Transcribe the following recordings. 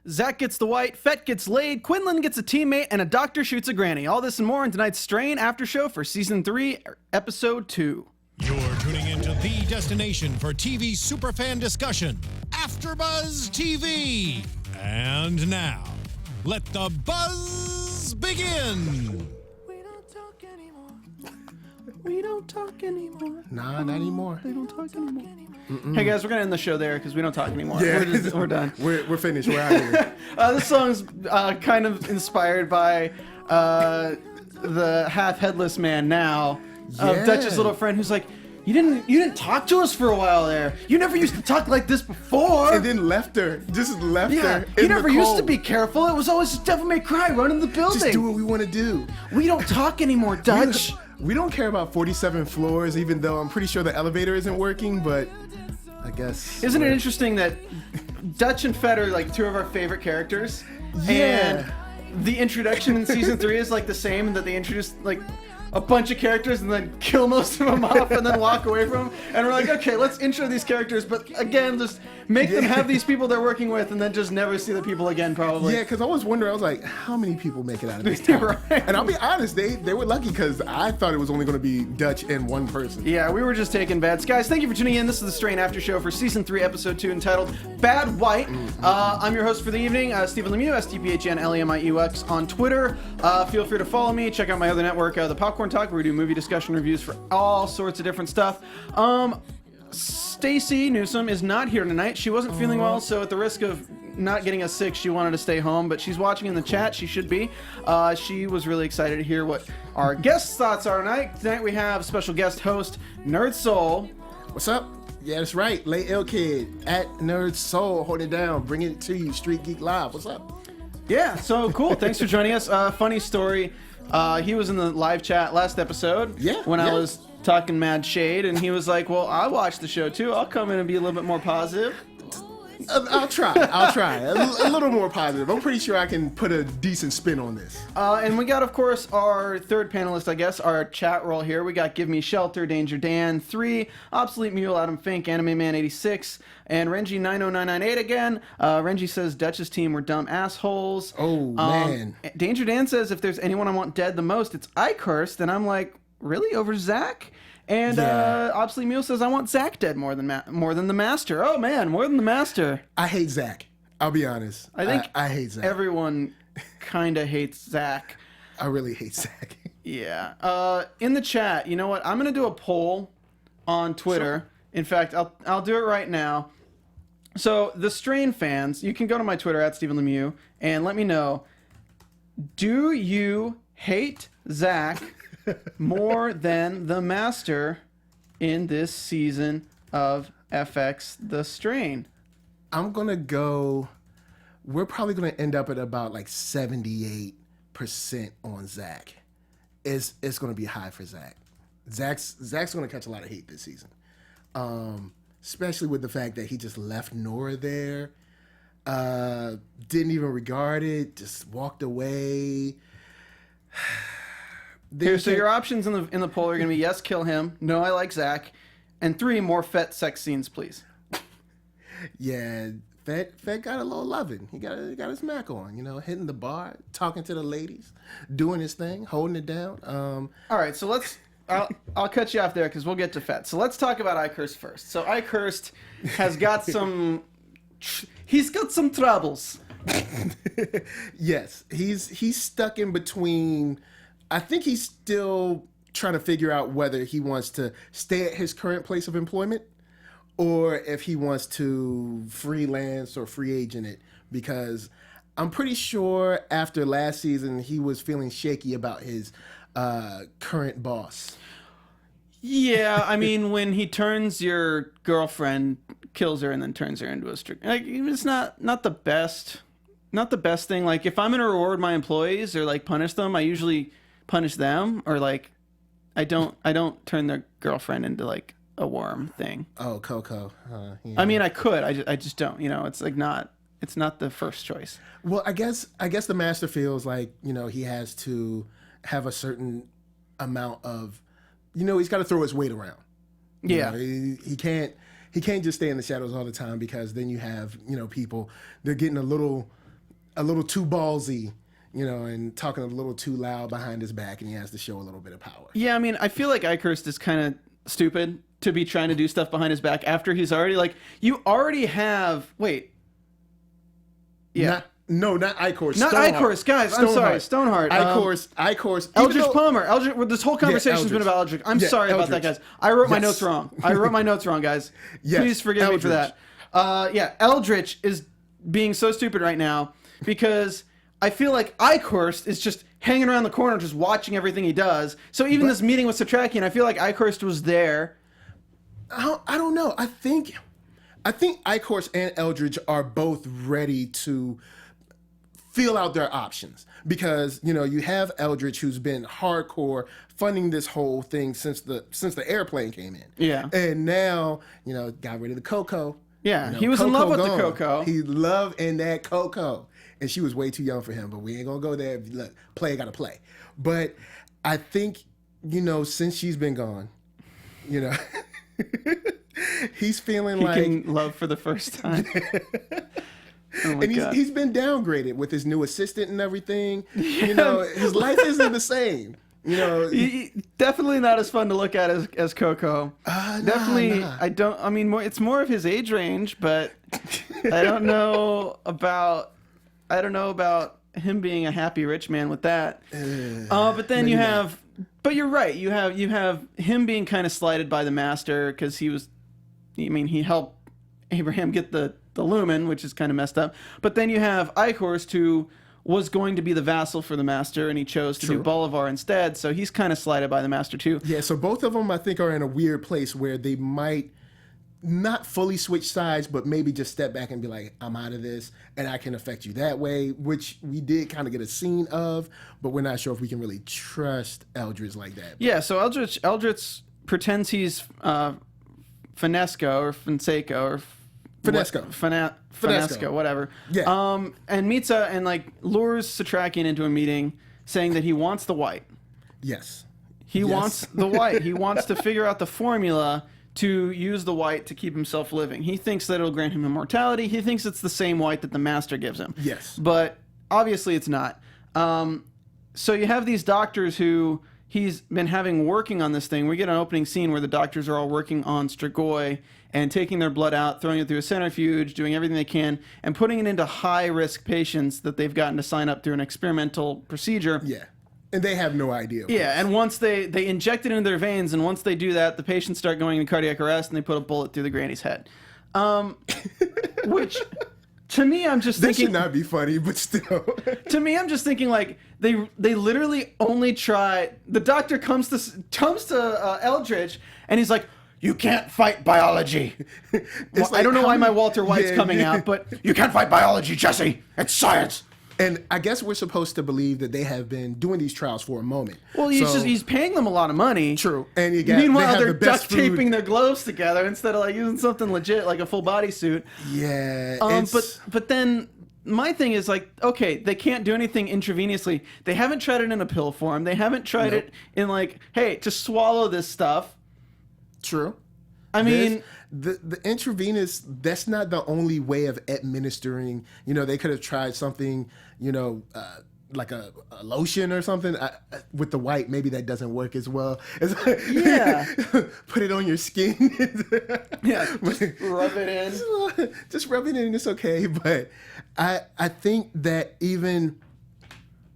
Zach gets the white, Fett gets laid, Quinlan gets a teammate, and a doctor shoots a granny. All this and more in tonight's Strain After Show for Season 3, Episode 2. You're tuning into the destination for TV superfan discussion, AFTERBUZZ TV. And now, let the buzz begin. We don't talk anymore. Nah, not anymore. They don't talk anymore. Hey guys, we're gonna end the show there because we don't talk anymore. Yeah. We're done. We're finished. We're out of here. This song's kind of inspired by the half headless man now of Dutch's little friend who's like, you didn't talk to us for a while there. You never used to talk like this before. And then left her. Just left her. You never used to be careful. It was always just devil may cry running the building. Just do what we want to do. We don't talk anymore, Dutch. We don't care about 47 floors, even though I'm pretty sure the elevator isn't working, but I guess. Isn't it interesting that Dutch and Fett are like two of our favorite characters? Yeah. And the introduction in season 3 is like the same, and that they introduce like a bunch of characters and then kill most of them off and then walk away from them. And we're like, okay, let's intro these characters, but again, just make them have these people they're working with and then just never see the people again, probably. Yeah, because I was wondering, I was like, how many people make it out of this town? Right. And I'll be honest, they were lucky because I thought it was only going to be Dutch and one person. Yeah, we were just taking bets. Guys, thank you for tuning in. This is the Strain After Show for Season 3, Episode 2, entitled Bad White. I'm your host for the evening, Stephen Lemieux, STPHNLEMIUX on Twitter. Feel free to follow me. Check out my other network, The Popcorn Talk, where we do movie discussion reviews for all sorts of different stuff. Stacy Newsom is not here tonight. She wasn't feeling well, so at the risk of not getting us sick, she wanted to stay home, but she's watching in the chat. She should be. She was really excited to hear what our guest thoughts are tonight. Tonight we have special guest host, Nerd Soul. What's up? Yeah, that's right. Lay L Kid at Nerd Soul. Hold it down. Bring it to you. Street Geek Live. What's up? Yeah, so cool. Thanks for joining us. Funny story. He was in the live chat last episode. Yeah. When I was talking mad shade, and he was like, well, I watched the show too. I'll come in and be a little bit more positive. I'll try. A little more positive. I'm pretty sure I can put a decent spin on this. And we got, of course, our third panelist, I guess, our chat roll here. We got Give Me Shelter, Danger Dan 3, Obsolete Mule, Adam Fink, Anime Man 86, and Renji 90998 again. Renji says Dutch's team were dumb assholes. Oh, man. Danger Dan says if there's anyone I want dead the most, it's Eichorst. And I'm like, really? Over Zach? And Obsolete Mule says, I want Zach dead more than the Master. Oh, man, more than the Master. I hate Zach. I'll be honest. I think I hate Zach. Everyone kind of hates Zach. I really hate Zach. Yeah. In the chat, you know what? I'm going to do a poll on Twitter. Sure. In fact, I'll do it right now. So, the Strain fans, you can go to my Twitter, at Stephen Lemieux, and let me know, do you hate Zach more than the Master in this season of FX The Strain? I'm gonna go. We're probably gonna end up at about like 78% on Zach. It's gonna be high for Zach. Zach's gonna catch a lot of hate this season, especially with the fact that he just left Nora there, didn't even regard it, just walked away. Here, so your options in the poll are going to be yes, kill him, no, I like Zach, and 3, more Fett sex scenes, please. Yeah, Fett got a little loving. He got his Mac on, hitting the bar, talking to the ladies, doing his thing, holding it down. All right, so I'll cut you off there because we'll get to Fett. So let's talk about Eichorst first. So Eichorst has got he's got some troubles. Yes, he's stuck in between. I think he's still trying to figure out whether he wants to stay at his current place of employment or if he wants to freelance or free agent it, because I'm pretty sure after last season he was feeling shaky about his current boss. Yeah, I mean, when he turns your girlfriend, kills her, and then turns her into a strict, like, it's not the best thing. Like, if I'm gonna reward my employees or like punish them, I usually punish them, or like I don't turn their girlfriend into like a worm thing. Oh, Coco. Yeah. I mean, I could. I just don't. It's like it's not the first choice. Well, I guess the Master feels like he has to have a certain amount of, he's got to throw his weight around. Yeah, he can't just stay in the shadows all the time, because then you have people, they're getting a little a little too ballsy, and talking a little too loud behind his back, and he has to show a little bit of power. Yeah, I mean, I feel like Eichorst is kind of stupid to be trying to do stuff behind his back after he's already you already have. Wait. Yeah. Not Eichorst. Not Eichorst, guys. I'm sorry, Stoneheart. Eichorst. Eldritch Palmer. This whole conversation's been about Eldritch. I'm sorry about that, guys. I wrote my notes wrong. Guys. Yes. Please forgive me for that. Eldritch is being so stupid right now because I feel like Eichorst is just hanging around the corner, just watching everything he does. So even this meeting with Satrakian, I feel like Eichorst was there. I don't know. I think Eichorst and Eldritch are both ready to feel out their options because you have Eldritch, who's been hardcore funding this whole thing since the airplane came in. Yeah, and now got rid of the Coco. Yeah, he was in love with the Coco. He loved in that Coco, and she was way too young for him. But we ain't gonna go there. Look, play gotta play. But I think since she's been gone, he's feeling he like can love for the first time. Oh my and God. he's been downgraded with his new assistant and everything. His life isn't the same. Definitely not as fun to look at as Coco. Definitely, nah. It's more of his age range, but I don't know about him being a happy rich man with that. But then but you're right. You have him being kind of slighted by the master because he helped Abraham get the lumen, which is kind of messed up. But then you have Eichorst, who was going to be the vassal for the master, and he chose to do Bolivar instead, so he's kind of slighted by the master too. Yeah, so both of them, I think, are in a weird place where they might not fully switch sides, but maybe just step back and be like, I'm out of this, and I can affect you that way, which we did kind of get a scene of, but we're not sure if we can really trust Eldritch like that. Yeah, so Eldritch pretends he's Finesco or Fonseca or Finesco, whatever. Yeah. And meets and lures Satrakian into a meeting saying that he wants the white. Yes. He wants the white. He wants to figure out the formula to use the white to keep himself living. He thinks that it'll grant him immortality. He thinks it's the same white that the master gives him. Yes. But obviously it's not. So you have these doctors who he's been having working on this thing. We get an opening scene where the doctors are all working on Strigoi and taking their blood out, throwing it through a centrifuge, doing everything they can, and putting it into high-risk patients that they've gotten to sign up through an experimental procedure. Yeah. And they have no idea. Yeah, and once they inject it into their veins, and once they do that, the patients start going into cardiac arrest, and they put a bullet through the granny's head. Which, to me, I'm just thinking... This should not be funny, but still. To me, I'm just thinking, they literally only try... The doctor comes to Eldritch, and he's like, you can't fight biology. I don't know why my Walter White's coming out, but you can't fight biology, Jesse. It's science. And I guess we're supposed to believe that they have been doing these trials for a moment. Well, he's paying them a lot of money. True. And meanwhile, they're duct taping their gloves together instead of using something legit like a full body suit. Yeah. But then my thing is okay, they can't do anything intravenously. They haven't tried it in a pill form. They haven't tried it in hey, to swallow this stuff. True. I mean, the intravenous, that's not the only way of administering. They could have tried something, like a lotion or something. With the white, maybe that doesn't work as well. Yeah. Put it on your skin. Yeah, just rub it in. Just rub it in, it's okay. But I think that even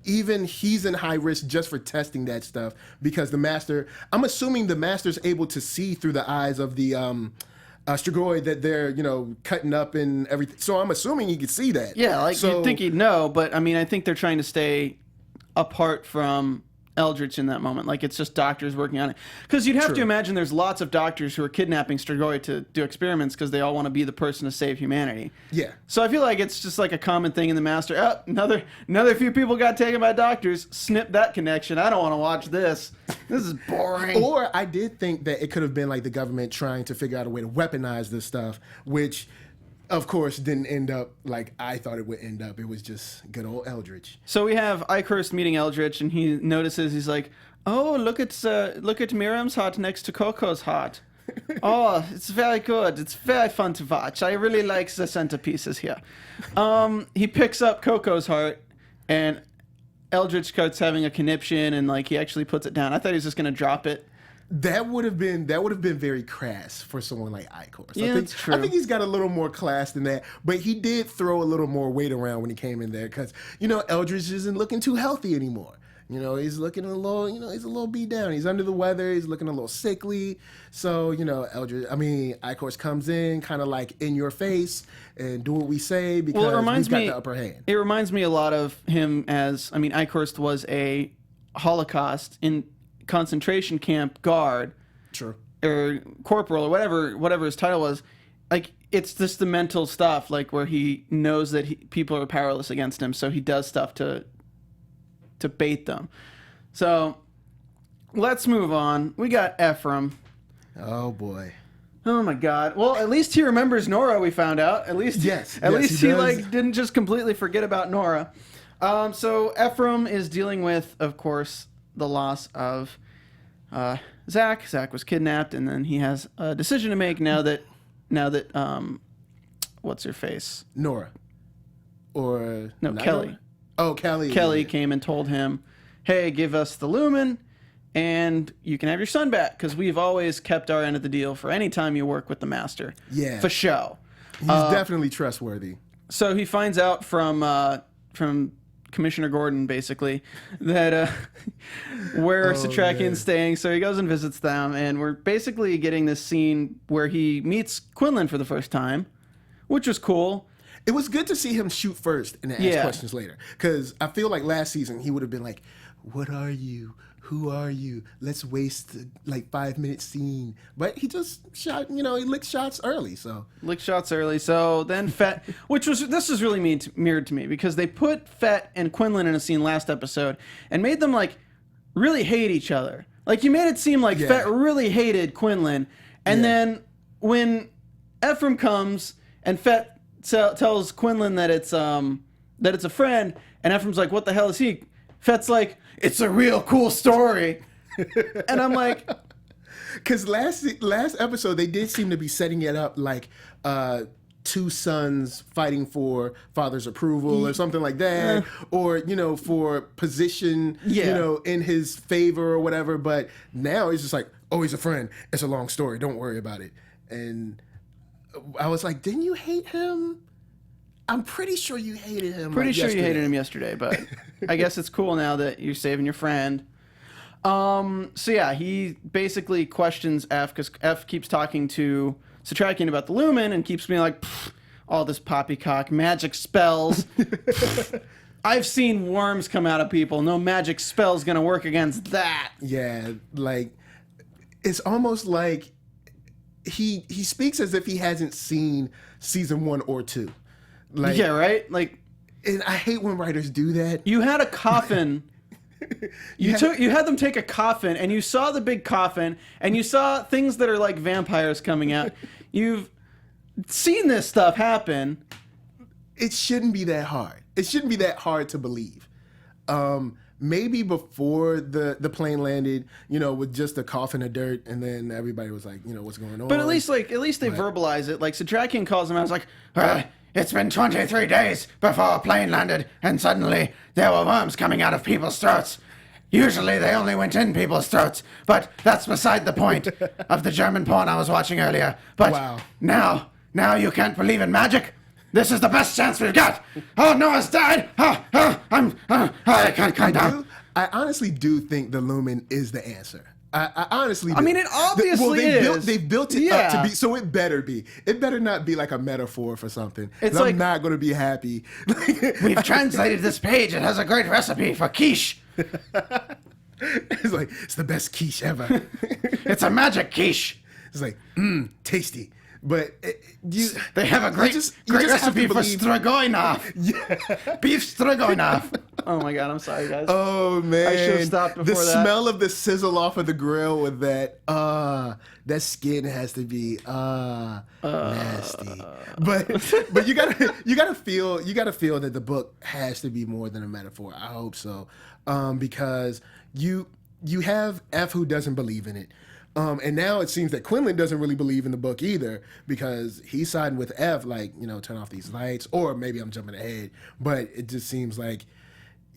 he's in high risk just for testing that stuff because I'm assuming the master's able to see through the eyes of the Strigoi that they're, cutting up and everything. So I'm assuming he could see that. Yeah, you'd think he'd know, but I think they're trying to stay apart from Eldritch in that moment. It's just doctors working on it. Because you'd have to imagine there's lots of doctors who are kidnapping Strigoi to do experiments because they all want to be the person to save humanity. Yeah. So I feel like it's just a common thing in the master. Oh, another few people got taken by doctors. Snip that connection. I don't want to watch this. This is boring. Or I did think that it could have been the government trying to figure out a way to weaponize this stuff, which... of course, didn't end up like I thought it would end up. It was just good old Eldritch. So we have Eichorst meeting Eldritch, and he notices, he's like, oh, look at Miriam's hut next to Coco's hut. Oh, it's very good. It's very fun to watch. I really like the centerpieces here. He picks up Coco's heart, and Eldritch starts having a conniption, and like he actually puts it down. I thought he was just gonna drop it. That would have been very crass for someone like Eichorst. Yeah, that's true. I think he's got a little more class than that, but he did throw a little more weight around when he came in there because Eldritch isn't looking too healthy anymore. He's looking a little, he's a little beat down. He's under the weather. He's looking a little sickly. So, Eichorst comes in kind of like in your face and do what we say because we've got the upper hand. It reminds me a lot of him Eichorst was a Holocaust in concentration camp guard. Sure. Or corporal or whatever his title was. Like, it's just the mental stuff, like where he knows that people are powerless against him, so he does stuff to bait them. So let's move on. We got Ephraim. Oh boy. Oh my God. Well, at least he remembers Nora. We found out. At least he like didn't just completely forget about Nora. So Ephraim is dealing with, of course, the loss of Zach. Zach was kidnapped, and then he has a decision to make now that what's her face? Nora. Or no, Kelly. Nora? Oh, Kelly. Kelly came and told him, hey, give us the lumen and you can have your son back because we've always kept our end of the deal for any time you work with the master. Yeah. For show. He's definitely trustworthy. So he finds out from Commissioner Gordon, basically, that where Satrakian's staying. So he goes and visits them, and we're basically getting this scene where he meets Quinlan for the first time, which was cool. It was good to see him shoot first and then ask questions later. Because I feel like last season he would have been like, what are you? Who are you? Let's waste like 5-minute scene. But he just shot, he licked shots early. So then Fett, this is really mirrored to me because they put Fett and Quinlan in a scene last episode and made them like really hate each other. Like you made it seem like Fett really hated Quinlan. And then when Ephraim comes and Fett tells Quinlan that it's a friend, and Ephraim's like, what the hell is he? Fett's like, it's a real cool story. And I'm like, because last episode they did seem to be setting it up like two sons fighting for father's approval or something like that, or for position in his favor or whatever. But now it's just like, oh, he's a friend, it's a long story, don't worry about it. And I was like, didn't you hate him? I'm pretty sure you hated him. Pretty sure you hated him yesterday, but I guess it's cool now that you're saving your friend. So yeah, he basically questions Eph because Eph keeps talking to Satrakian about the lumen and keeps being like, all this poppycock magic spells. I've seen worms come out of people. No magic spell's gonna work against that. Yeah, like it's almost like he speaks as if he hasn't seen season 1 or 2. Like, yeah, right? Like, and I hate when writers do that. You had a coffin. You had them take a coffin, and you saw the big coffin, and you saw things that are like vampires coming out. You've seen this stuff happen. It shouldn't be that hard. It shouldn't be that hard to believe. Maybe before the plane landed, with just a coffin of dirt, and then everybody was like, what's going on? But at least they verbalize it. Like Satrakian calls him out, I was like, it's been 23 days before a plane landed, and suddenly there were worms coming out of people's throats. Usually they only went in people's throats, but that's beside the point of the German porn I was watching earlier. But now you can't believe in magic? This is the best chance we've got. Oh, Noah's died. I can't come down. I honestly do think the lumen is the answer. I honestly do. I mean, it obviously is. They've built it up to be, so it better be. It better not be like a metaphor for something. I'm not going to be happy. We've translated this page. It has a great recipe for quiche. It's like, it's the best quiche ever. It's a magic quiche. It's like, tasty. But they have a great recipe for stroganoff. Yeah. Beef stroganoff. Oh my God, I'm sorry, guys. Oh man, I should have stopped before that. The smell of the sizzle off of the grill with that skin has to be nasty. But you gotta feel that the book has to be more than a metaphor. I hope so, because you have Eph who doesn't believe in it. And now it seems that Quinlan doesn't really believe in the book either, because he's siding with Eph, like, turn off these lights, or maybe I'm jumping ahead, but it just seems like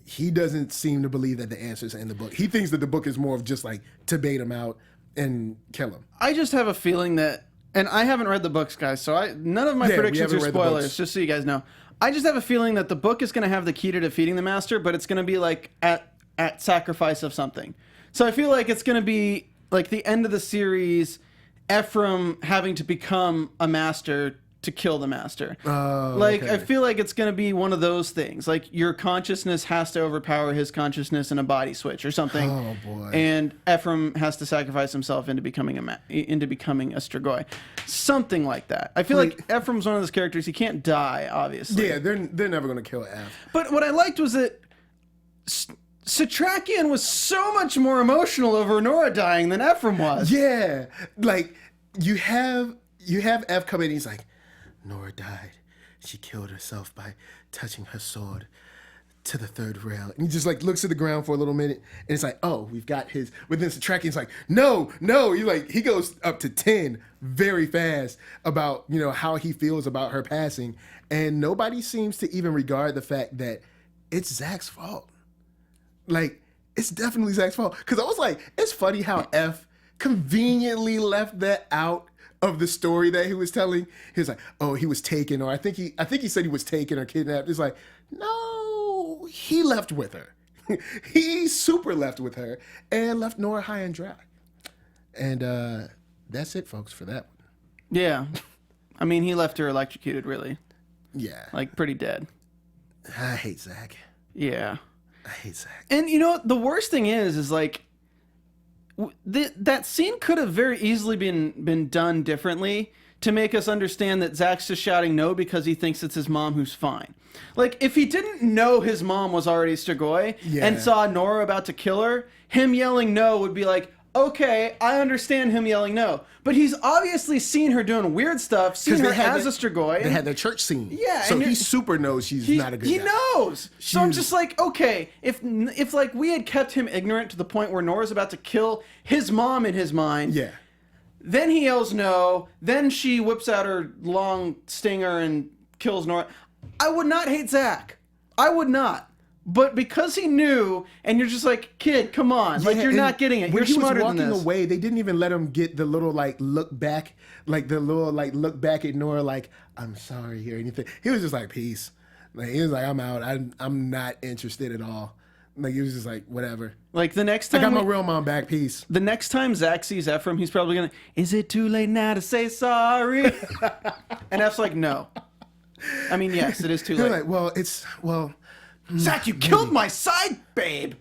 he doesn't seem to believe that the answers are in the book. He thinks that the book is more of just like to bait him out and kill him. I just have a feeling that, and I haven't read the books, guys, so none of my predictions are spoilers, just so you guys know. I just have a feeling that the book is going to have the key to defeating the Master, but it's going to be like at sacrifice of something. So I feel like it's going to be like the end of the series, Ephraim having to become a Master to kill the Master. Okay. I feel like it's going to be one of those things. Like your consciousness has to overpower his consciousness in a body switch or something. Oh boy! And Ephraim has to sacrifice himself into becoming a Strigoi, something like that. I feel like Ephraim's one of those characters. He can't die, obviously. Yeah, they're never gonna kill Eph. But what I liked was that Satrakian was so much more emotional over Nora dying than Ephraim was. Yeah, like you have Eph come in. And he's like, Nora died. She killed herself by touching her sword to the third rail. And he just like looks at the ground for a little minute, and it's like, oh, we've got his. But then Satrakian's like, no. He goes up to 10 very fast about how he feels about her passing, and nobody seems to even regard the fact that it's Zach's fault. Like, it's definitely Zach's fault. Because I was like, it's funny how Eph conveniently left that out of the story that he was telling. He was like, oh, he was taken, or I think he said he was taken or kidnapped. It's like, no, he left with her. He super left with her and left Nora high and dry. And that's it, folks, for that one. Yeah. I mean, he left her electrocuted, really. Yeah. Like, pretty dead. I hate Zach. Yeah. I hate Zach. And, the worst thing is like, that scene could have very easily been done differently to make us understand that Zach's just shouting no because he thinks it's his mom who's fine. Like, if he didn't know his mom was already Strigoi and saw Nora about to kill her, him yelling no would be like, okay, I understand him yelling no. But he's obviously seen her doing weird stuff, seen her as a Strigoi. They had their church scene. Yeah. So he super knows she's not a good guy. He knows. So I'm just like, okay, if like we had kept him ignorant to the point where Nora's about to kill his mom in his mind. Yeah. Then he yells no. Then she whips out her long stinger and kills Nora. I would not hate Zach. I would not. But because he knew, and you're just like, kid, come on. Like, you're not getting it. You're smarter than this. When he was walking away, they didn't even let him get the little, look back, look back at Nora, like, I'm sorry, or anything. He was just like, peace. Like, he was like, I'm out. I'm not interested at all. Like, he was just like, whatever. Like, the next time... I got my real mom back, peace. The next time Zach sees Ephraim, he's probably going to, is it too late now to say sorry? And Eph's like, no. I mean, yes, it is too late. Like, Zach, you killed my side babe.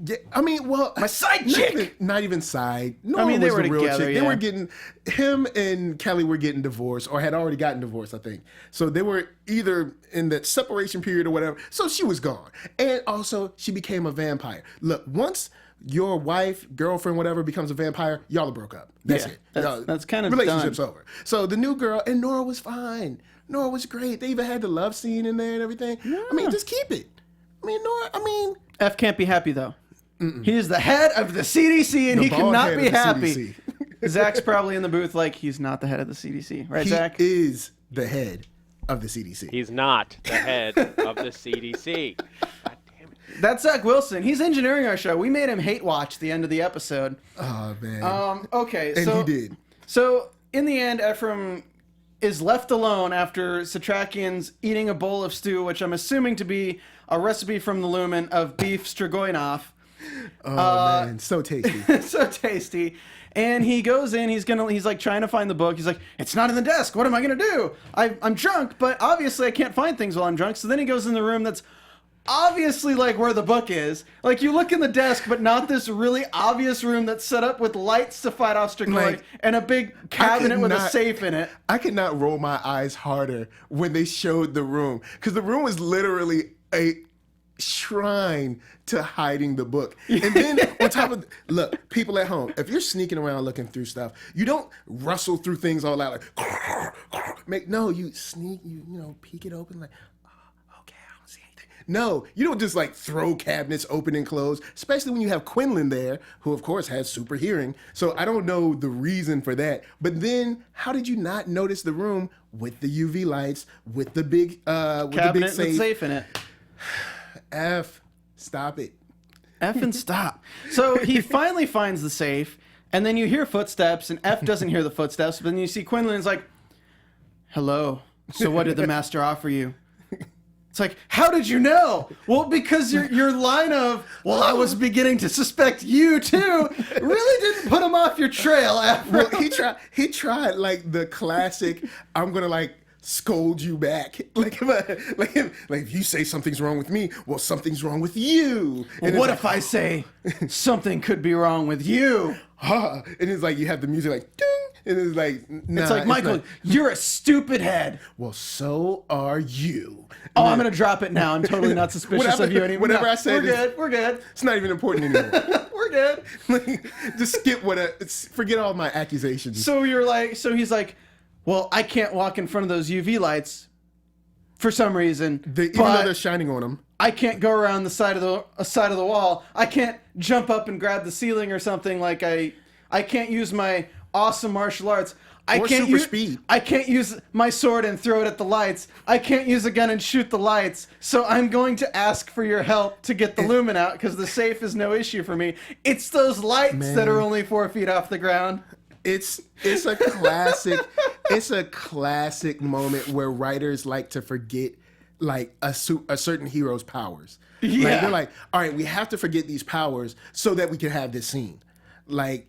Yeah, I mean, my side chick. Not even side. I mean, they were the real together. Chick. Yeah. They were getting, him and Kelly were getting divorced, or had already gotten divorced, I think. So they were either in that separation period or whatever. So she was gone, and also she became a vampire. Look, once your wife, girlfriend, whatever becomes a vampire, y'all are broke up. That's it. That's kind of relationship's done. over. So the new girl, and Nora was fine. Nora was great. They even had the love scene in there and everything. Yeah. I mean, just keep it. F can't be happy, though. He is the head of the CDC, and he cannot be happy. Zach's probably in the booth like, he's not the head of the CDC. Right, Zach? He is the head of the CDC. He's not the head of the CDC. God damn it. That's Zach Wilson. He's engineering our show. We made him hate watch the end of the episode. Oh, man. Okay, and he did. So, in the end, Ephraim is left alone after Satrakian's eating a bowl of stew, which I'm assuming to be a recipe from the Lumen of beef stroganoff. Oh, man, so tasty. So tasty. And he goes in, he's like trying to find the book. He's like, it's not in the desk. What am I going to do? I'm drunk, but obviously I can't find things while I'm drunk. So then he goes in the room that's obviously like where the book is. Like, you look in the desk, but not this really obvious room that's set up with lights to fight off Strigoi and a big cabinet with a safe in it. I could not roll my eyes harder when they showed the room, because the room was literally a shrine to hiding the book. And then on top of, look, people at home, if you're sneaking around looking through stuff, you don't rustle through things all out like, you sneak, you peek it open like, oh, okay, I don't see anything. No, you don't just like throw cabinets open and close, especially when you have Quinlan there, who of course has super hearing. So I don't know the reason for that. But then how did you not notice the room with the UV lights, with the big Cabinet with safe in it. F, stop it. F and stop. So he finally finds the safe, and then you hear footsteps, and F doesn't hear the footsteps, but then you see Quinlan's like, hello. So what did the master offer you? It's like, how did you know? Well, because your line of, well, I was beginning to suspect you too, really didn't put him off your trail. Well, he tried like the classic, I'm gonna like scold you back. Like if you say something's wrong with me, well, something's wrong with you. And what if I say something could be wrong with you? And it's like you have the music like ding, and it's like nah, it's like, Michael, you're a stupid head. Well, so are you. Oh, I'm gonna drop it now. I'm totally not suspicious of you anymore. Whatever No, I say, we're good. It's not even important anymore. We're good. Just skip forget all my accusations. So he's like, well, I can't walk in front of those UV lights for some reason. Even though they're shining on them. I can't go around the side of the wall. I can't jump up and grab the ceiling or something. Like I can't use my awesome martial arts. I can't use my sword and throw it at the lights. I can't use a gun and shoot the lights. So I'm going to ask for your help to get the lumen out because the safe is no issue for me. It's those lights that are only 4 feet off the ground. It's a classic. It's a classic moment where writers like to forget like a certain hero's powers. Yeah. Like, they're like, all right, we have to forget these powers so that we can have this scene. Like,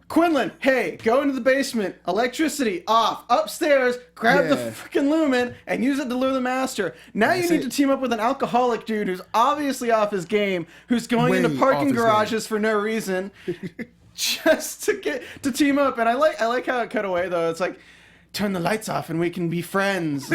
Quinlan, hey, go into the basement, electricity off, upstairs, grab the freaking lumen, and use it to lure the master. Now you need to team up with an alcoholic dude who's obviously off his game, who's going into parking garages for no reason, just to team up. And I like how it cut away though. It's like, turn the lights off and we can be friends.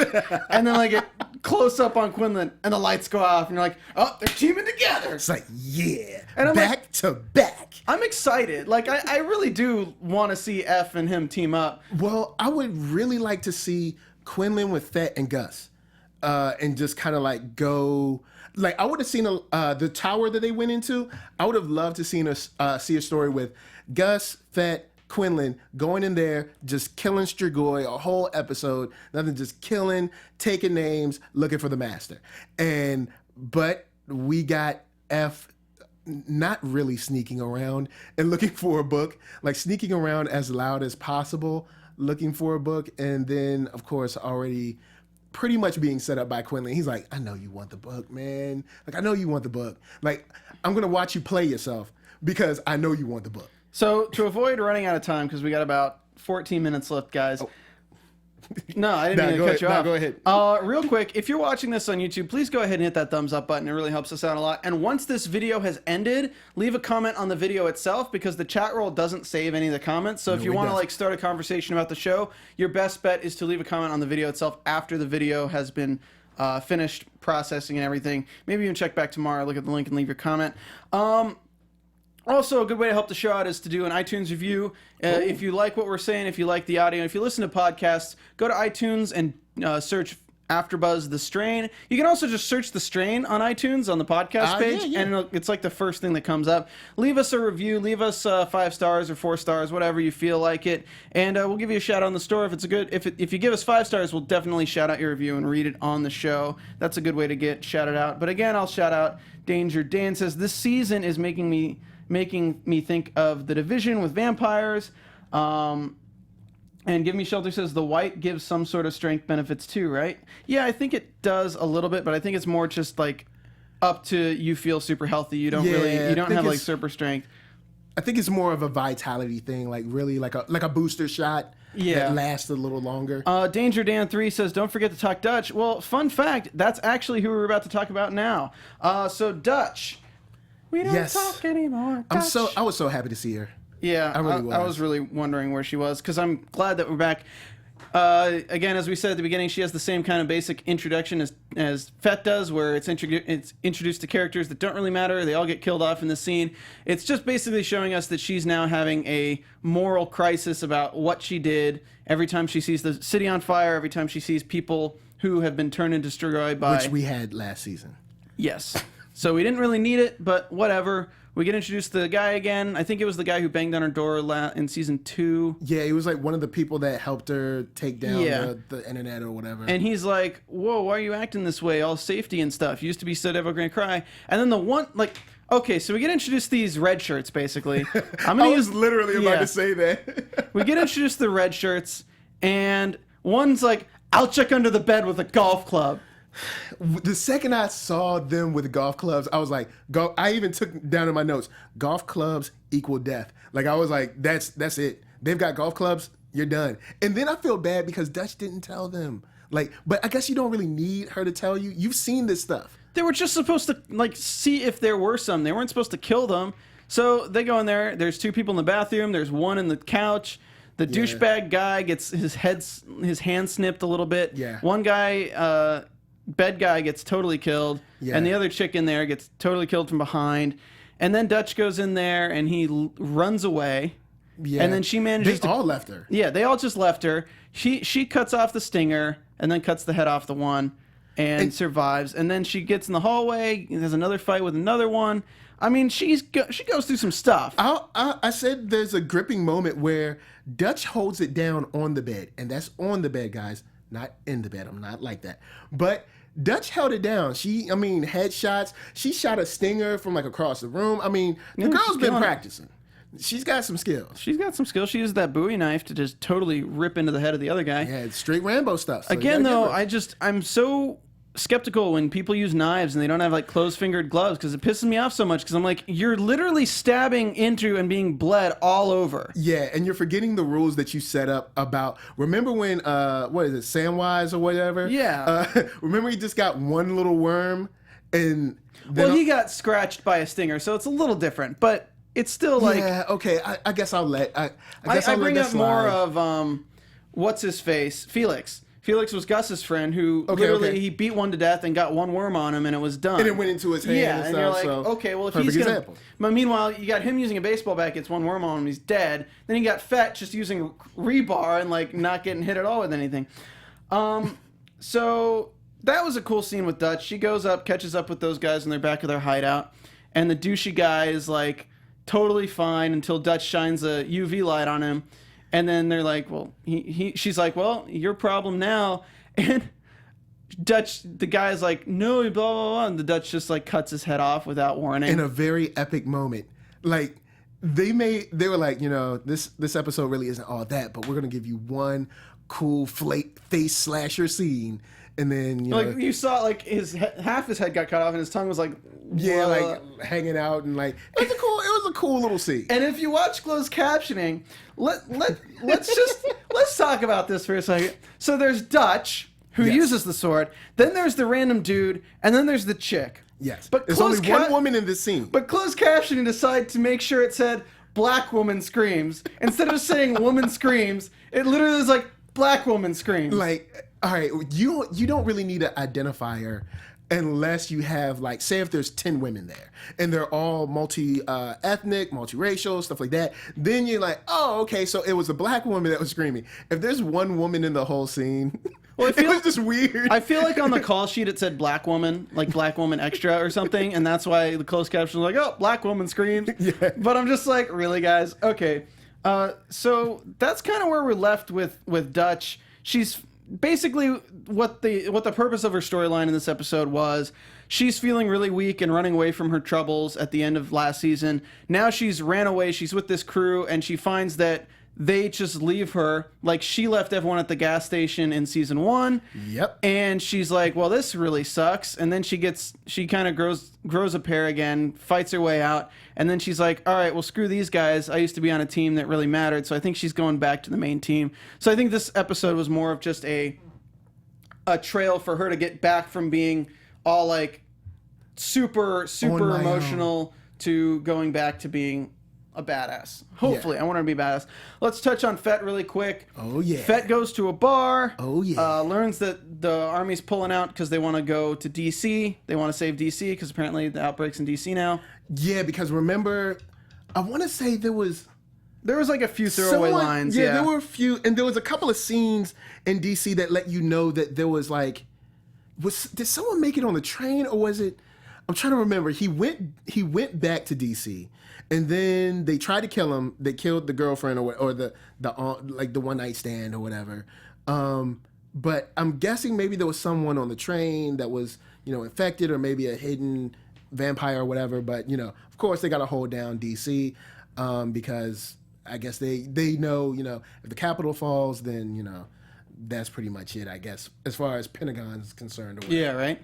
And then like it close up on Quinlan and the lights go off and you're like, oh, they're teaming together. It's like, yeah, and I'm back to back. I'm excited. Like I really do want to see F and him team up. Well, I would really like to see Quinlan with Fett and Gus, and just kind of like go. Like I would have seen the tower that they went into. I would have loved to see a story with Gus, Fett, Quinlan going in there, just killing Strigoi a whole episode, nothing, just killing, taking names, looking for the master. But we got F not really sneaking around and looking for a book, like sneaking around as loud as possible, looking for a book, and then of course already pretty much being set up by Quinlan. He's like, I know you want the book, man. Like, I know you want the book. Like, I'm going to watch you play yourself because I know you want the book. So to avoid running out of time, because we got about 14 minutes left, guys. Oh. No, I didn't mean to cut you off. Go ahead. Real quick, if you're watching this on YouTube, please go ahead and hit that thumbs up button. It really helps us out a lot. And once this video has ended, leave a comment on the video itself because the chat roll doesn't save any of the comments. So if you want to like start a conversation about the show, your best bet is to leave a comment on the video itself after the video has been finished processing and everything. Maybe you can check back tomorrow, look at the link, and leave your comment. Also, a good way to help the show out is to do an iTunes review. If you like what we're saying, if you like the audio, if you listen to podcasts, go to iTunes and search AfterBuzz The Strain. You can also just search The Strain on iTunes on the podcast page, and it's like the first thing that comes up. Leave us a review. Leave us 5 stars or 4 stars, whatever you feel like it, and we'll give you a shout out on the store if it's a good. If you give us 5 stars, we'll definitely shout out your review and read it on the show. That's a good way to get shouted out. But again, I'll shout out Danger Dan says this season is making me think of The Division with vampires. And Give Me Shelter says the white gives some sort of strength benefits too, right? Yeah, I think it does a little bit, but I think it's more just like up to you feel super healthy. You don't have like super strength. I think it's more of a vitality thing, like really like a booster shot that lasts a little longer. Danger Dan 3 says don't forget to talk Dutch. Well, fun fact, that's actually who we're about to talk about now. So Dutch. We don't talk anymore. Dutch. I was so happy to see her. Yeah, I really was. I was really wondering where she was because I'm glad that we're back. Again, as we said at the beginning, she has the same kind of basic introduction as Fett does, where it's introduced to characters that don't really matter. They all get killed off in the scene. It's just basically showing us that she's now having a moral crisis about what she did every time she sees the city on fire, every time she sees people who have been turned and destroyed by... Which we had last season. Yes. So we didn't really need it, but whatever. We get introduced to the guy again. I think it was the guy who banged on her door in season 2. Yeah, he was like one of the people that helped her take down the internet or whatever. And he's like, whoa, why are you acting this way? All safety and stuff. You used to be so devil gonna cry. And then the one, like, okay, so we get introduced to these red shirts, basically. I was literally about to say that. We get introduced to the red shirts, and one's like, I'll check under the bed with a golf club. The second I saw them with golf clubs, I was like, I even took down in my notes, golf clubs equal death. Like, I was like, that's it. They've got golf clubs, you're done. And then I feel bad because Dutch didn't tell them. Like, but I guess you don't really need her to tell you. You've seen this stuff. They were just supposed to, like, see if there were some. They weren't supposed to kill them. So they go in there. There's 2 people in the bathroom. There's one in the couch. The douchebag guy gets his hand snipped a little bit. Yeah. One guy... bed guy gets totally killed, and the other chick in there gets totally killed from behind. And then Dutch goes in there, and he runs away. Yeah. And then she manages They all left her. Yeah, they all just left her. She cuts off the stinger, and then cuts the head off the one, and survives. And then she gets in the hallway, and has another fight with another one. I mean, she goes through some stuff. I said there's a gripping moment where Dutch holds it down on the bed, and that's on the bed, guys, not in the bed. I'm not like that. But Dutch held it down. Headshots. She shot a stinger from like across the room. I mean, the girl's been practicing. She's got some skills. She's got some skills. She used that Bowie knife to just totally rip into the head of the other guy. Yeah, it's straight Rambo stuff. So again, though, I'm so skeptical when people use knives and they don't have like closed-fingered gloves because it pisses me off so much because I'm like, you're literally stabbing into and being bled all over. Yeah, and you're forgetting the rules that you set up about, remember when, what is it, Samwise or whatever? Yeah. Remember he just got one little worm and... Well, he got scratched by a stinger, so it's a little different, but it's still like... Yeah, okay, I guess I'll let... I bring up more of, what's his face? Felix. Felix was Gus's friend who he beat one to death and got one worm on him and it was done. And it went into his hand and stuff. Yeah, and you're like, so okay, well, if he's going to... But meanwhile, you got him using a baseball bat, gets one worm on him, he's dead. Then you got Fett just using rebar and, like, not getting hit at all with anything. So that was a cool scene with Dutch. She goes up, catches up with those guys in their back of their hideout, and the douchey guy is, like, totally fine until Dutch shines a UV light on him. And then they're like, well, she's like, well, your problem now. And Dutch, the guy's like, no, blah, blah, blah. And the Dutch just like cuts his head off without warning. In a very epic moment. Like, they were like, you know, this episode really isn't all that, but we're going to give you one cool face slasher scene. And then, you know, like you saw, like half his head got cut off, and his tongue was like, yeah, like hanging out, and like it was a cool little scene. And if you watch closed captioning, let's talk about this for a second. So there's Dutch who uses the sword, then there's the random dude, and then there's the chick. Yes, but there's only one woman in this scene. But closed captioning decided to make sure it said "black woman screams" instead of saying "woman screams." It literally was like "black woman screams." Like. All right, you don't really need an identifier unless you have, like, say if there's 10 women there and they're all multi-ethnic, multiracial, stuff like that. Then you're like, oh, okay, so it was a black woman that was screaming. If there's one woman in the whole scene, well, it was just weird. I feel like on the call sheet it said black woman, like black woman extra or something, and that's why the closed caption was like, oh, black woman screams. Yeah. But I'm just like, really, guys? Okay. So that's kind of where we're left with Dutch. She's... Basically, what the purpose of her storyline in this episode was, she's feeling really weak and running away from her troubles at the end of last season. Now she's ran away, she's with this crew, and she finds that they just leave her. Like, she left everyone at the gas station in season 1. Yep. And she's like, well, this really sucks. And then she kind of grows a pair again, fights her way out. And then she's like, all right, well, screw these guys. I used to be on a team that really mattered. So I think she's going back to the main team. So I think this episode was more of just a trail for her to get back from being all like super emotional to going back to being a badass. Hopefully, I want her to be badass. Let's touch on Fett really quick. Oh, yeah. Fett goes to a bar. Oh, yeah. Learns that the army's pulling out because they want to go to DC. They want to save DC because apparently the outbreak's in DC now. Yeah, because remember, I want to say there was like a few throwaway lines. Yeah, there were a few, and there was a couple of scenes in DC that let you know that there was like, did someone make it on the train, or was it? I'm trying to remember. He went back to DC, and then they tried to kill him. They killed the girlfriend or the like the one night stand or whatever. But I'm guessing maybe there was someone on the train that was infected, or maybe a hidden vampire or whatever. But of course, they got to hold down DC because I guess they know if the Capitol falls, then that's pretty much it, I guess, as far as Pentagon's concerned. Yeah, right.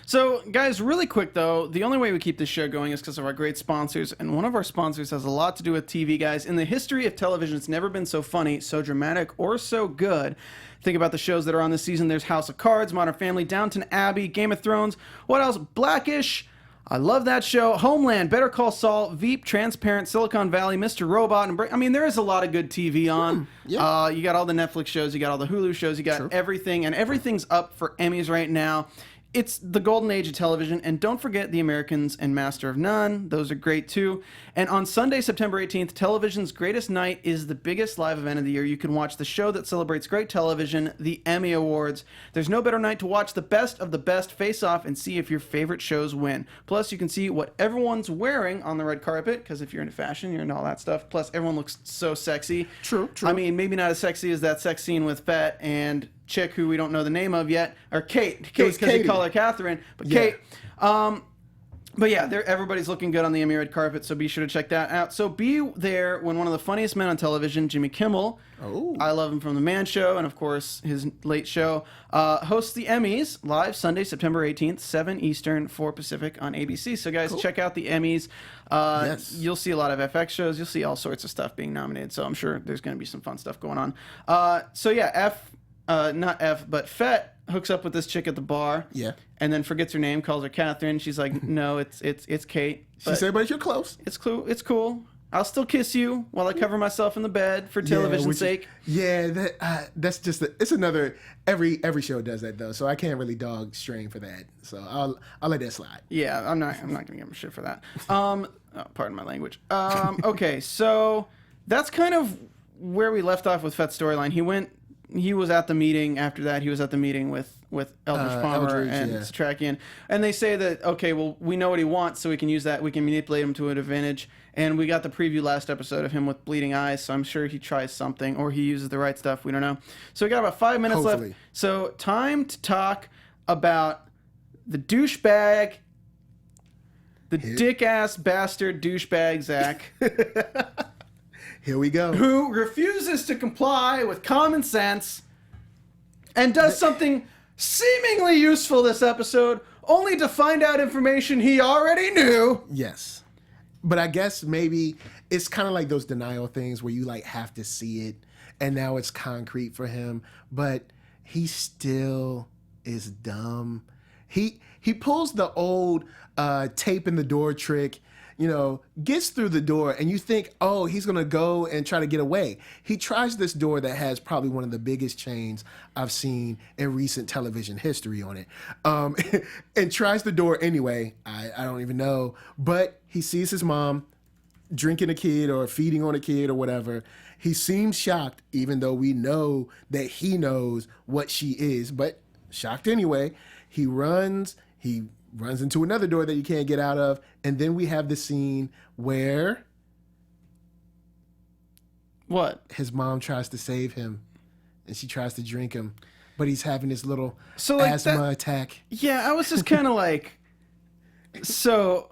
So, guys, really quick, though, the only way we keep this show going is because of our great sponsors, and one of our sponsors has a lot to do with TV, guys. In the history of television, it's never been so funny, so dramatic, or so good. Think about the shows that are on this season. There's House of Cards, Modern Family, Downton Abbey, Game of Thrones. What else? Blackish. I love that show. Homeland, Better Call Saul, Veep, Transparent, Silicon Valley, Mr. Robot. And there is a lot of good TV on. Yeah. You got all the Netflix shows, you got all the Hulu shows, you got everything, and everything's up for Emmys right now. It's the golden age of television, and don't forget The Americans and Master of None. Those are great, too. And on Sunday, September 18th, television's greatest night is the biggest live event of the year. You can watch the show that celebrates great television, the Emmy Awards. There's no better night to watch the best of the best face off and see if your favorite shows win. Plus, you can see what everyone's wearing on the red carpet, because if you're into fashion, you're into all that stuff. Plus, everyone looks so sexy. True. I mean, maybe not as sexy as that sex scene with Fett and chick who we don't know the name of yet, or Kate, because they call her Catherine, but yeah. Kate. But yeah, everybody's looking good on the Emmy red carpet, so be sure to check that out. So be there when one of the funniest men on television, Jimmy Kimmel, I love him from The Man Show, and of course his late show, hosts the Emmys live Sunday, September 18th, 7 Eastern, 4 Pacific on ABC. So guys, check out the Emmys. Yes. You'll see a lot of FX shows. You'll see all sorts of stuff being nominated, so I'm sure there's going to be some fun stuff going on. So yeah, not F, but Fett hooks up with this chick at the bar. Yeah. And then forgets her name, calls her Catherine. She's like, no, it's Kate. She said, but you're close. It's cool. I'll still kiss you while I cover myself in the bed for television's sake. Yeah, that's just it's another every show does that though, so I can't really dog Strain for that. So I'll let that slide. Yeah, I'm not gonna give him shit for that. Pardon my language. Okay, so that's kind of where we left off with Fett's storyline. He was at the meeting. After that, he was at the meeting with Eldridge Palmer and Satrakian. And they say that, okay, well, we know what he wants, so we can use that. We can manipulate him to an advantage. And we got the preview last episode of him with bleeding eyes, so I'm sure he tries something, or he uses the right stuff. We don't know. So we got about 5 minutes left. So time to talk about the douchebag, the dick-ass bastard douchebag, Zach. Here we go. Who refuses to comply with common sense and does something seemingly useful this episode, only to find out information he already knew. Yes. But I guess maybe it's kind of like those denial things where you like have to see it and now it's concrete for him, but he still is dumb. He pulls the old tape in the door trick, gets through the door and you think, oh, he's going to go and try to get away. He tries this door that has probably one of the biggest chains I've seen in recent television history on it. And tries the door anyway. I don't even know. But he sees his mom drinking a kid or feeding on a kid or whatever. He seems shocked, even though we know that he knows what she is, but shocked anyway. He runs into another door that you can't get out of. And then we have the scene where... What? His mom tries to save him. And she tries to drink him. But he's having this little asthma attack. Yeah, I was just kind of like... So,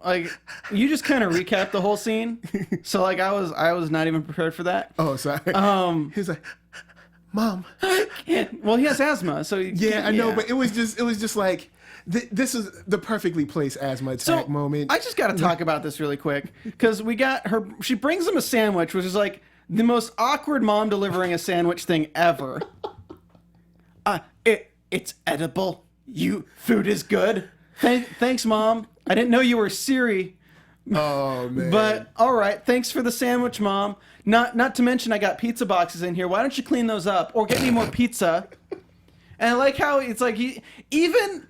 you just kind of recapped the whole scene. So, I was not even prepared for that. Oh, sorry. He's like, Mom. Well, he has asthma, so... Yeah, I know, but it was just like... This is the perfectly placed asthma attack moment. I just got to talk about this really quick because we got her. She brings him a sandwich, which is like the most awkward mom delivering a sandwich thing ever. It's edible. Food is good. Thanks, Mom. I didn't know you were Siri. Oh man. But all right, thanks for the sandwich, Mom. Not to mention I got pizza boxes in here. Why don't you clean those up or get me more pizza? And I like how it's like he even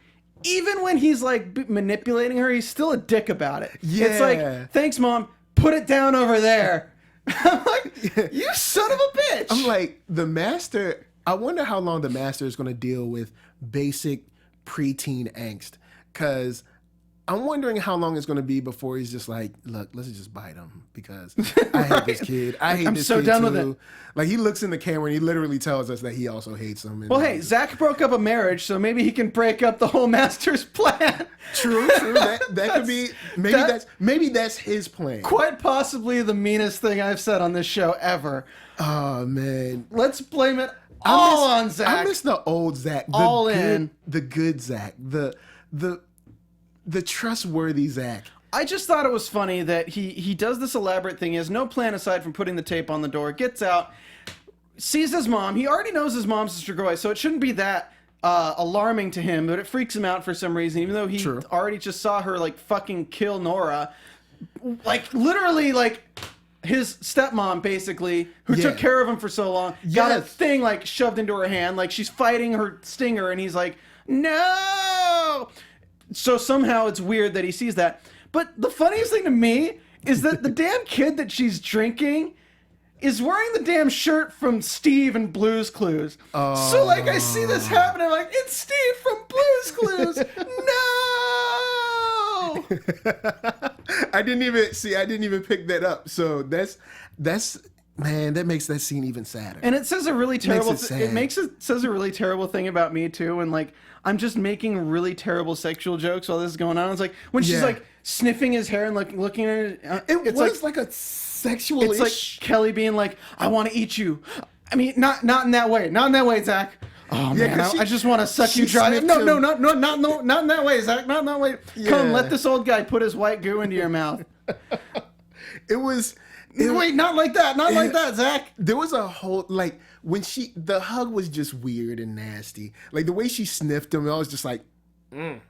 when he's like manipulating her, he's still a dick about it. Yeah. It's like, thanks, Mom. Put it down over there. I'm like, you son of a bitch. I'm like, the master, I wonder how long the master is going to deal with basic preteen angst. Because I'm wondering how long it's going to be before he's just like, look, let's just bite him because I hate this kid. I hate I'm this so kid done too. with it. Like, he looks in the camera and he literally tells us that he also hates him. And Well, hey, Zach broke up a marriage, so maybe he can break up the whole master's plan. True. That could be, maybe that's his plan. Quite possibly the meanest thing I've said on this show ever. Oh, man. Let's blame it all on Zach. I miss the old Zach. The good Zach. The trustworthy Zach. I just thought it was funny that he does this elaborate thing. He has no plan aside from putting the tape on the door, gets out, sees his mom. He already knows his mom's Sister Goy, so it shouldn't be that alarming to him, but it freaks him out for some reason, even though he already just saw her, like, fucking kill Nora. Like, literally, like, his stepmom, basically, who took care of him for so long, got a thing, like, shoved into her hand. Like, she's fighting her stinger, and he's like, no! So somehow it's weird that he sees that. But the funniest thing to me is that the damn kid that she's drinking is wearing the damn shirt from Steve in Blue's Clues. So, like, I see this happen, I'm like, it's Steve from Blue's Clues! No! I didn't even pick that up. So that's man, that makes that scene even sadder. And it says a really terrible Says a really terrible thing about me too, and like I'm just making really terrible sexual jokes while this is going on. It's like when she's like sniffing his hair and looking at it. It was like a sexual. It's like Kelly being like, "I want to eat you." I mean, not in that way. Not in that way, Zach. Oh man, I just want to suck you dry. No, not in that way, Zach. Not in that way. Yeah. Come, let this old guy put his white goo into your mouth. Wait, not like that. Not like that, Zach. There was a whole, like, when the hug was just weird and nasty. Like, the way she sniffed him, I was just like, No.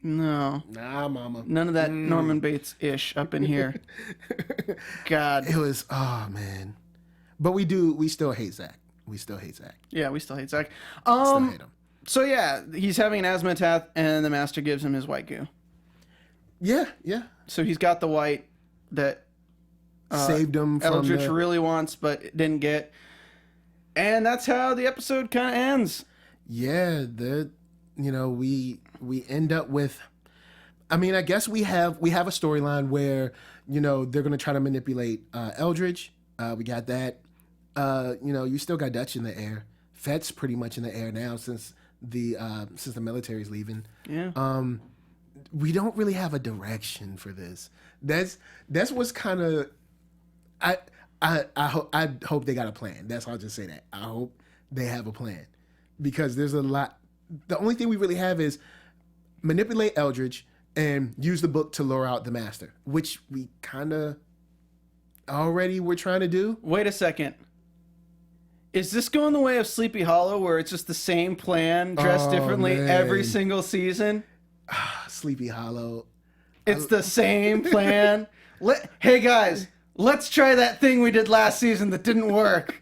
Nah, mama. None of that Norman Bates-ish up in here. God. It was, oh, man. But we still hate Zach. We still hate Zach. Yeah, we still hate Zach. Still hate him. So, yeah, he's having an asthma attack, and the master gives him his white goo. Yeah. So he's got the white that saved him from Eldritch really wants, but didn't get. And that's how the episode kind of ends. Yeah, we end up with, I mean, I guess we have a storyline where, they're going to try to manipulate Eldritch. We got that. You still got Dutch in the air. Fett's pretty much in the air now since the military's leaving. Yeah. We don't really have a direction for this. That's what's kind of, I hope they got a plan. I'll just say that. I hope they have a plan because there's a lot. The only thing we really have is manipulate Eldritch and use the book to lure out the master, which we kind of already were trying to do. Wait a second. Is this going the way of Sleepy Hollow where it's just the same plan dressed differently every single season? Sleepy Hollow. It's the same plan. Hey guys, let's try that thing we did last season that didn't work.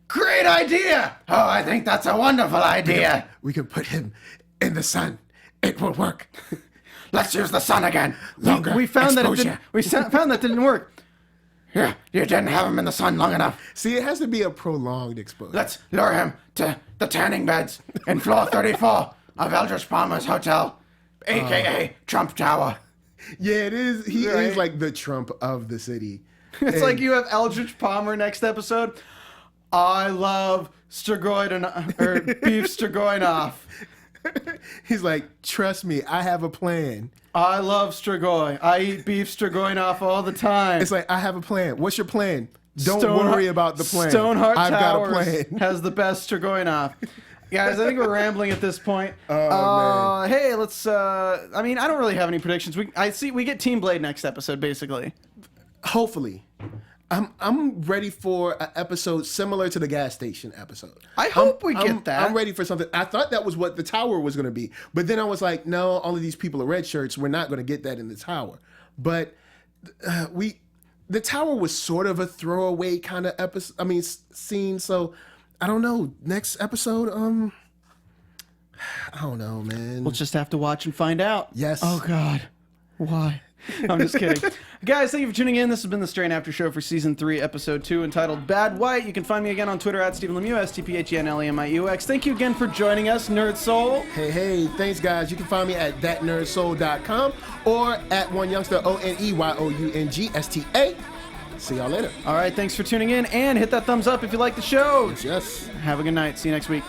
Great idea! Oh, I think that's a wonderful idea. We can put him in the sun. It will work. Let's use the sun again. Longer we found exposure. found that didn't work. Yeah, you didn't have him in the sun long enough. See, it has to be a prolonged exposure. Let's lure him to the tanning beds in floor 34 of Eldritch Palmer's hotel, a.k.a. Trump Tower. Yeah, it is. He is like the Trump of the city. It's like you have Eldritch Palmer next episode. I love beef stroganoff. He's like, trust me, I have a plan. I love Strigoi. I eat beef stroganoff all the time. It's like, I have a plan. What's your plan? Don't worry about the plan. Stoneheart I've Towers got a plan. has the best stroganoff. Guys, I think we're rambling at this point. Oh, man. Hey, let's. I mean, I don't really have any predictions. We get Team Blade next episode, basically. Hopefully. I'm ready for an episode similar to the gas station episode. I hope we get that. I'm ready for something. I thought that was what the tower was going to be. But then I was like, no, all of these people are red shirts. We're not going to get that in the tower. but the tower was sort of a throwaway kind of episode. I mean, scene. So I don't know. Next episode, I don't know, man. We'll just have to watch and find out. Yes. Oh God, why? I'm just kidding. Guys, thank you for tuning in. This has been the Strain After Show for Season 3, Episode 2, entitled Bad White. You can find me again on Twitter at Stephen Lemieux, STPHENLEMIUX. Thank you again for joining us, Nerd Soul. Hey, thanks, guys. You can find me at thatnerdsoul.com or at OneYoungster, ONEYOUNGSTA. See y'all later. All right, thanks for tuning in, and hit that thumbs up if you like the show. Yes. Have a good night. See you next week.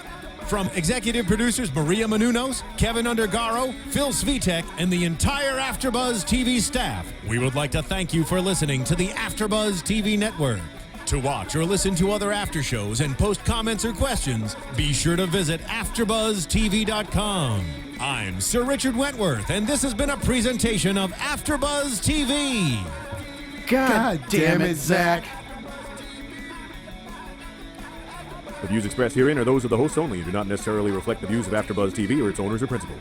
From executive producers Maria Menounos, Kevin Undergaro, Phil Svitek, and the entire AfterBuzz TV staff, we would like to thank you for listening to the AfterBuzz TV network. To watch or listen to other after shows and post comments or questions, be sure to visit AfterBuzzTV.com. I'm Sir Richard Wentworth, and this has been a presentation of AfterBuzz TV. God damn it, Zach. The views expressed herein are those of the hosts only and do not necessarily reflect the views of AfterBuzz TV or its owners or principals.